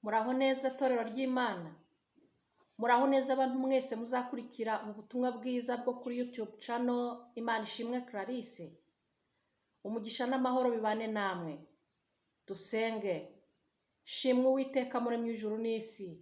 Muraho neza torero ry'Imana. Muraho neza abantu mwese muzakurikira ubutumwa bwiza bwo kuri YouTube channel Imana Ishimwe Clarisse. Umugisha n'amahoro bibane namwe. Dusenge. Shimwe Uwiteka muremyi w'ijuru n'isi.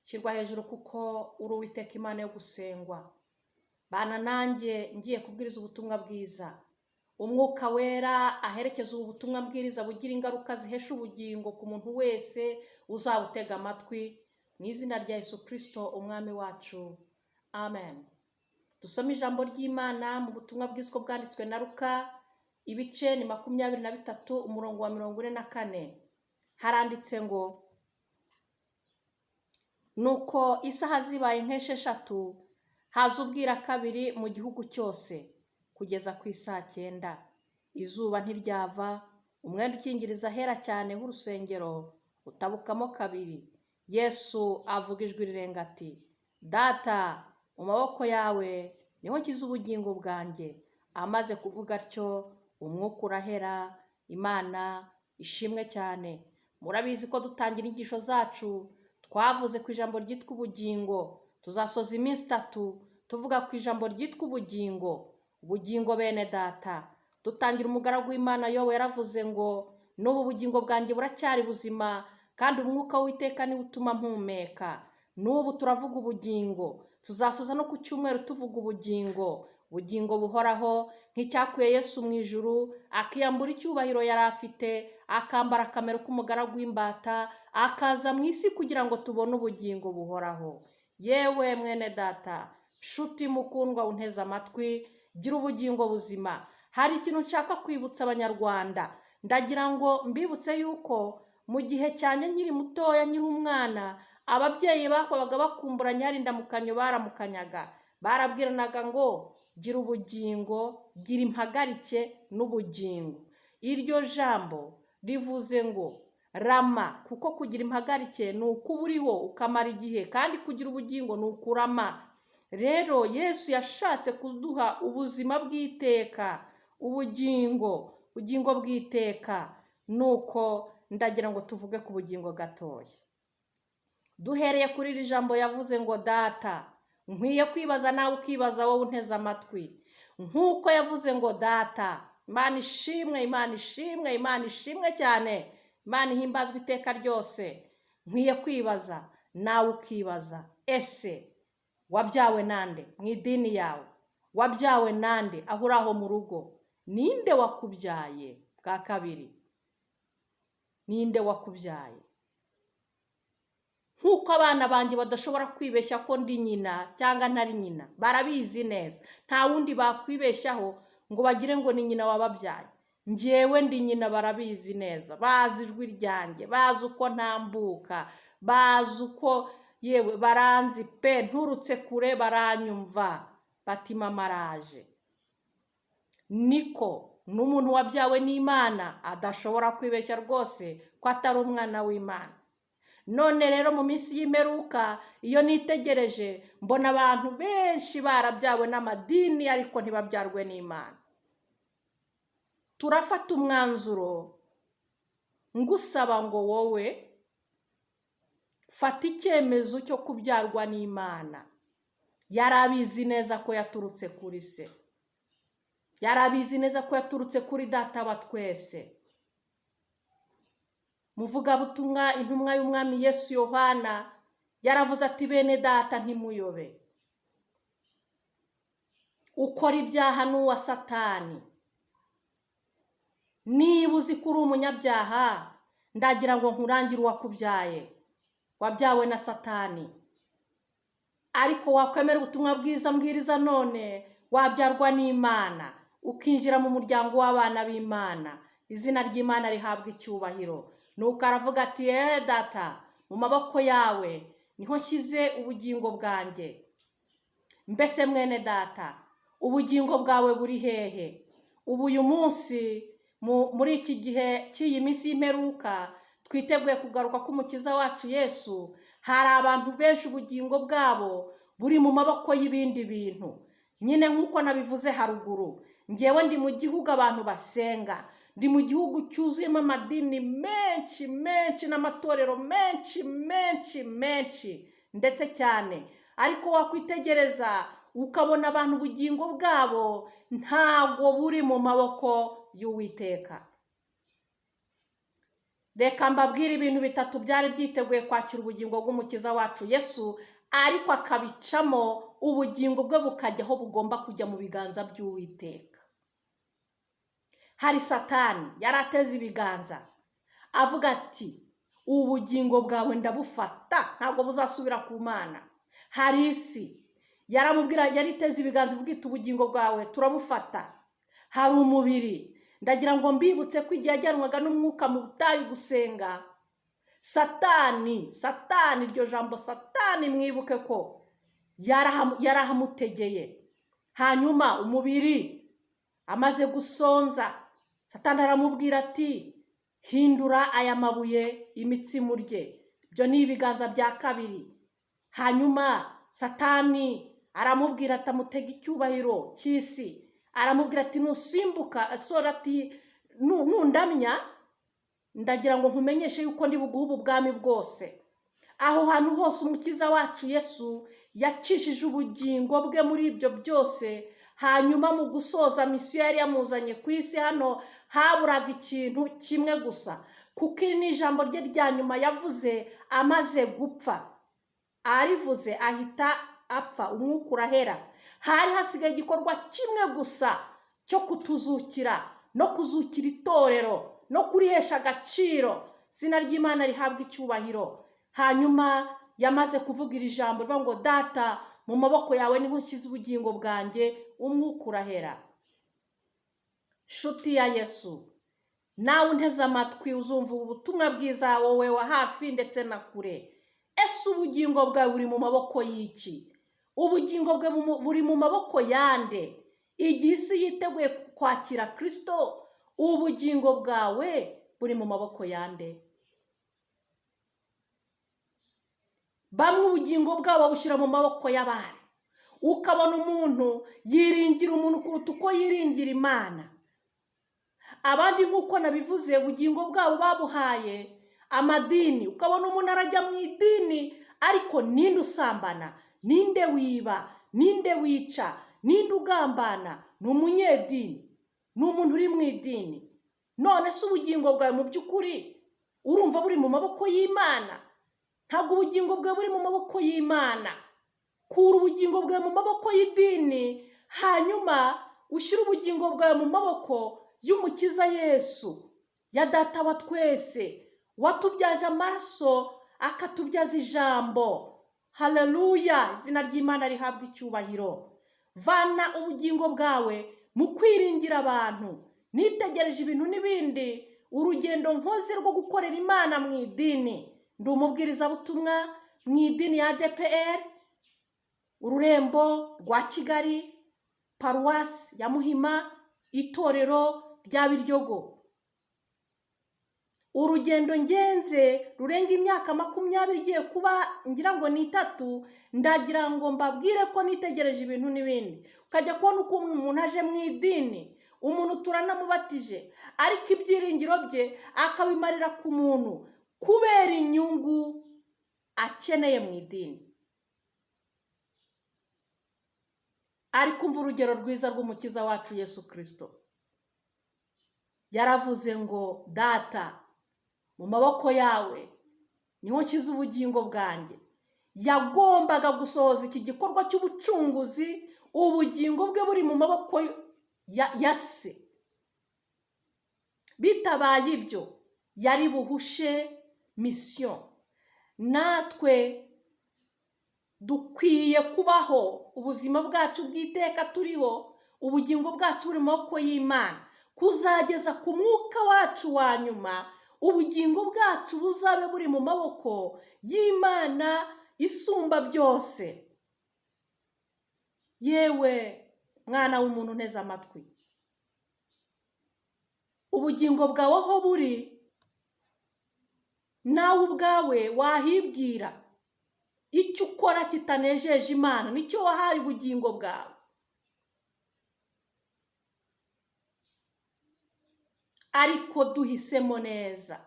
Shyirwa hejuru kuko uri Uwiteka Imana yo gusengwa. Bana nanjye ngiye kubwiriza ubutumwa bwiza. Umwuka wera aherekeza ubu butumwa bwiriza bugira ingaruka zihesha ubugingo ku muntu wese uzabutega amatwi mu izina rya Yesu Kristo umwami wacu. Amen. Dusome ijambo ry'Imana mu butumwa bwiza bwanditswe na Luka, ibice ni 23 umurongo wa 44. Haranditse ngo, nuko isaha zibaye nk'esheshatu haza ubwira kabiri mu gihugu cyose kugeza ku isaa 9. Izuba ntiryava, umwenda ukingiriza ahera cyane h'urusengero utabukamo kabiri. Yesu avuga ijwi rirenga ati, Data, mu maboko yawe niho nshyize ubugingo bwanjye. Amaze kuvuga atyo, umwuka urahera. Imana ishimwe cyane. Murabizi ko dutangira inyigisho zacu twavuze ku ijambo ryitwa ubugingo. Tuzasoza iminsi 3 tuvuga ku ijambo ryitwa ubugingo. Ubugingo bene data. Dutangira umugaragu w'Imana Yobu yaravuze ngo, n'ubu bugingo bwanjye buracyari buzima, kandi umwuka w'Uwiteka niwe utuma mpumeka. N'ubu turavuga ubugingo. Tuzasoza no ku cyumweru tuvuga ubugingo. Ubugingo buhoraho nk'icyakuye Yesu mu ijuru, akiyambura icyubahiro yari afite, akambara akamero k'umugaragu w'imbata, akaza mu isi kugira ngo tubone ubugingo buhoraho. Yewe mwene data, nshuti mukundwa unteze amatwi, gira ubugingo buzima. Hari ikintu nshaka kwibutsa abanyarwanda. Ndagira ngo mbibutse yuko mu gihe cyane nkiri mutoya, nkiri umwana, ababyeyi bakobaga bakumburanya hari indamukanyo baramukanyaga. Barabwiranaga ngo gira ubugingo, gira impagarike n'ubugingo. Iryo jambo rivuze ngo rama, kuko kugira impagarike ni ukuba uriho ukamara igihe, kandi kugira ubugingo ni ukurama. Rero Yesu yashatse kuduha ubuzima bw'iteka, ubugingo bw'iteka. Nuko ndagira ngo tuvuge ku bugingo gatoya. Duhereye kuri iri jambo yavuze ngo Data, nkwiye kwibaza nawe ukibaza wowe unteze amatwi. Nk'uko yavuze ngo Data, Imana ishimwe, Imana ishimwe, Imana ishimwe cyane, Imana ihimbazwa iteka ryose. Nkwiye kwibaza nawe ukibaza, ese wabyawe nande mu idini yawe? Wabyawe nande aho uri aho mu rugo? Ninde wakubyaye? Bwa kabiri, ninde wakubyaye? Nk'uko abana banjye badashobora kwibeshya ko ndi nyina cyangwa ntari nyina, barabizi neza. Nta wundi bakwibeshyaho ngo bagire ngo ni nyina wababyaye. Njyewe ndi nyina, barabizi neza. Bazi ijwi ryanjye, bazi uko ntambuka, bazi uko yewe baranzi pe, nturutse kure baranyumva. Bati mama araje. Niko n'umuntu wabyawe n'Imana adashobora kwibeshya rwose ko atari umwana w'Imana. None rero mu minsi y'imperuka, iyo nitegereje mbona abantu benshi barabyawe n'amadini ariko ntibabyarwe n'Imana. Turafata umwanzuro ngusaba ngo wowe fata icyemezo cyo kubyarwa n'Imana. Yarabizi neza ko yaturutse kuri se. Yarabizi neza ko yaturutse kuri Data wa twese. Muvugabutumwa intumwa y'umwami Yesu Yohana yaravuze ati, bene data ntimuyobe. Ukora ibyaha n'uwa Satani. Niba uzi ko uri umunyabyaha, ndagira ngo nkurangire uwakubyaye. Wabyawe na Satani. Ariko wakwemera ubutumwa bwiza mbwiriza none, wabyarwa n'Imana, ukinjira mu muryango w'abana b'Imana. Izina ry'Imana rihabwa icyubahiro. Nuko aravuga ati, Data, mu maboko yawe niho nshyize ubugingo bwanjye. Mbese mwene data, ubugingo bwawe buri hehe? Ubu uyu munsi, muri iki gihe cy'iyi minsi y'imperuka, twiteguye kugaruka k'umukiza wacu Yesu, hari abantu benshi ubugingo bwabo buri mu maboko y'ibindi bintu. Nyine nk'uko nabivuze haruguru, njyewe ndi mu gihugu abantu basenga. ndi mu gihugu cyuzuyemo amadini menshi menshi n'amatorero menshi menshi menshi ndetse cyane, ariko wakwitegereza ukabona abantu ubugingo bwabo ntago buri mu maboko y'Uwiteka. Reka mbabwire ibintu bitatu byari byiteguye kwakira ubugingo bw'umukiza wacu Yesu, ariko akabicamo ubugingo bwe bukajya aho bugomba kujya, mu biganza by'Uwiteka. Hari Satani yari ateze ibiganza avuga ati ubugingo bwawe ndabufata, ntabwo buzasubira ku Mana. Hari isi yaramubwira, yari iteze ibiganza ivuga iti ubugingo bwawe turabufata. Hari umubiri, ndagira ngo mbibutse ko igihe yajyanwaga n'umwuka mu butayu gusenga, Satani, iryo jambo Satani mwibuke ko yarahamutegeye. Hanyuma umubiri amaze gusonza, Satani aramubwira ati hindura aya mabuye imitsima urye. Ibyo ni ibiganza bya kabiri. Hanyuma Satani aramubwira ati amutega icyubahiro cy'isi, aramubwira ati nusimbuka ati nundamya ndagira ngo nkumenyeshe yuko ndi buguhe ubu bwami bwose. Aho hantu hose umukiza wacu Yesu yacishije ubugingo bwe muri ibyo byose. Hanyuma mu gusoza misiyo yari yamuzanye ku isi, hano haburaga ikintu kimwe gusa, kuko iri ni ijambo rye rya nyuma yavuze amaze gupfa. Arivuze ahita apfa, umwuka urahera. Hari hasigaye igikorwa kimwe gusa cyo kutuzukira no kuzukira itorero no kurihesha agaciro, izina ry'Imana rihabwa icyubahiro. Hanyuma yamaze kuvuga iri jambo rivuga ngo data, mu maboko yawe niho nshyize ubugingo bwanjye, umwuka urahera. Nshuti ya Yesu, nawe unteze amatwi uzumva ubu butumwa bwiza, wowe wa hafi ndetse na kure. Ese ubugingo bwawe buri mu maboko y'iki? Ubugingo bwe buri mu maboko yande? Igihe isi yiteguye kwakira Kristo, ubugingo bwawe buri mu maboko yande? Bamwe ubugingo bwabo babushyira mu maboko y'abantu, ukabona umuntu yiringira umuntu kuruta uko yiringira Imana. Abandi nk'uko nabivuze, ubugingo bwabo babuhaye amadini, ukabona umuntu arajya mu idini, ariko ninde usambana, ninde wiba, ninde wica, ninde ugambana? Ni umunyedini, ni umuntu uri mu idini. None se ubugingo bwawe mu by'ukuri urumva buri mu maboko y'Imana? Ntabwo ubugingo bwawe buri mu maboko y'Imana. Kura ubugingo bwawe mu maboko y'idini, hanyuma ushyire ubugingo bwawe mu maboko y'umukiza Yesu, ya data wa twese, watubyaje amaraso akatubyaza ijambo. Haleluya, izina ry'Imana rihabwa icyubahiro. Vana ubugingo bwawe mu kwiringira abantu. Nitegereje ibintu n'ibindi, urugendo nkoze rwo gukorera Imana mu idini. Ndi umubwirizabutumwa mu idini ya ADPR, ururembo rwa Kigali, paruwasi ya Muhima, itorero rya Biryogo. Urugendo ngenze rurenga imyaka 20 igiye kuba ngira ngo ni 3, ndagira ngo mbabwire ko nitegereje ibintu n'ibindi. Ukajya kubona uko umuntu aje mu idini, umuntu turanamubatije, ariko ibyiringiro bye akabimarira ku muntu kubera inyungu akeneye mu idini. Ariko umva urugero rwiza rw'umukiza wacu Yesu Kristo. Yaravuze ngo data, mu maboko yawe niho nshyize ubugingo bwanjye. Yagombaga gusohoza iki gikorwa cy'ubucunguzi, ubugingo bwe buri mu maboko ya se. Bitabaye ibyo yari buhushe misiyo. Natwe dukwiye kubaho ubuzima bwacu bw'iteka turiho, ubugingo bwacu buri mu maboko y'Imana, kuzageza ku mwuka wacu wa nyuma, ubugingo bwacu buzabe buri mu maboko y'Imana isumba byose. Yewe mwana w'umuntu nteze amatwi, ubugingo bwawe aho buri, nawe ubwawe wahibwira icyo ukora kitanejeje Imana, nicyo wahaye ubugingo bwawe. ariko duhisemo neza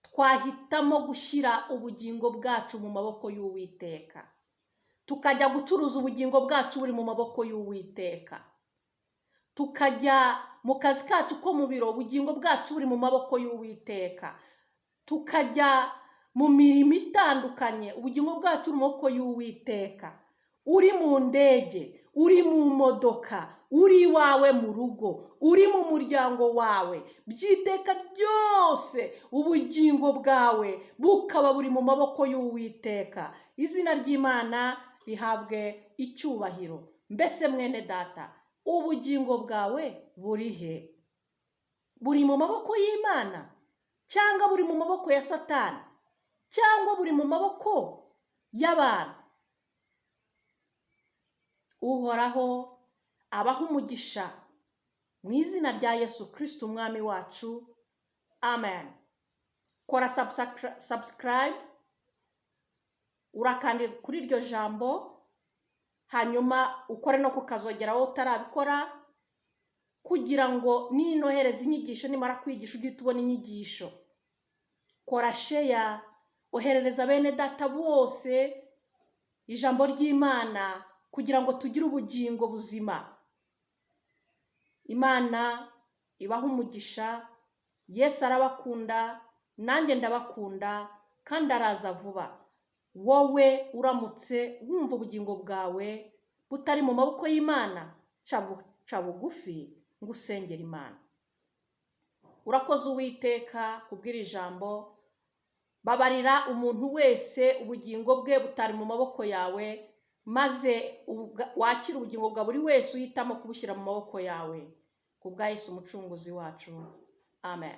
twahitamo gushyira ubugingo bwacu mu maboko y'Uwiteka, tukajya gucuruza ubugingo bwacu buri mu maboko y'Uwiteka, tukajya mu kazi kacu ko mu biro ubugingo bwacu buri mu maboko y'Uwiteka, tukajya mu mirimo itandukanye ubugingo bwacu buri mu maboko y'Uwiteka, uri mu ndege, uri mu modoka, uri iwawe mu rugo, uri mu muryango wawe, by'iteka byose ubugingo bwawe bukaba buri mu maboko y'Uwiteka. Izina ry'Imana rihabwe icyubahiro. Mbese mwene data, ubugingo bwawe buri he? Buri mu maboko y'Imana cyangwa buri mu maboko ya Satani cyangwa buri mu maboko y'abantu? Uhoraho abaha umugisha mu izina rya Yesu Kristo umwami wacu, amen. Kora subscribe, urakandira kuri iryo jambo, hanyuma ukore no kukazogera wowe utarabikora, kugira ngo ninohereza inyigisho nimara kwigisha ujye tubona inyigisho. Kora share, oherereza bene data bose ijambo ry'Imana kugira ngo tugire ubugingo buzima. Imana ibaha umugisha. Yesu arabakunda, nanjye ndabakunda, kandi araza vuba. Wowe uramutse wumva ubugingo bwawe butari mu maboko y'Imana, ca bugufi ngo usengere Imana. Urakoze Uwiteka kubwira ijambo. Babarira umuntu wese ubugingo bwe butari mu maboko yawe, maze wakira ubugingo bwa buri wese uhitamo kubushyira mu maboko yawe. Kubwa Yesu umucunguzi wacu, amen.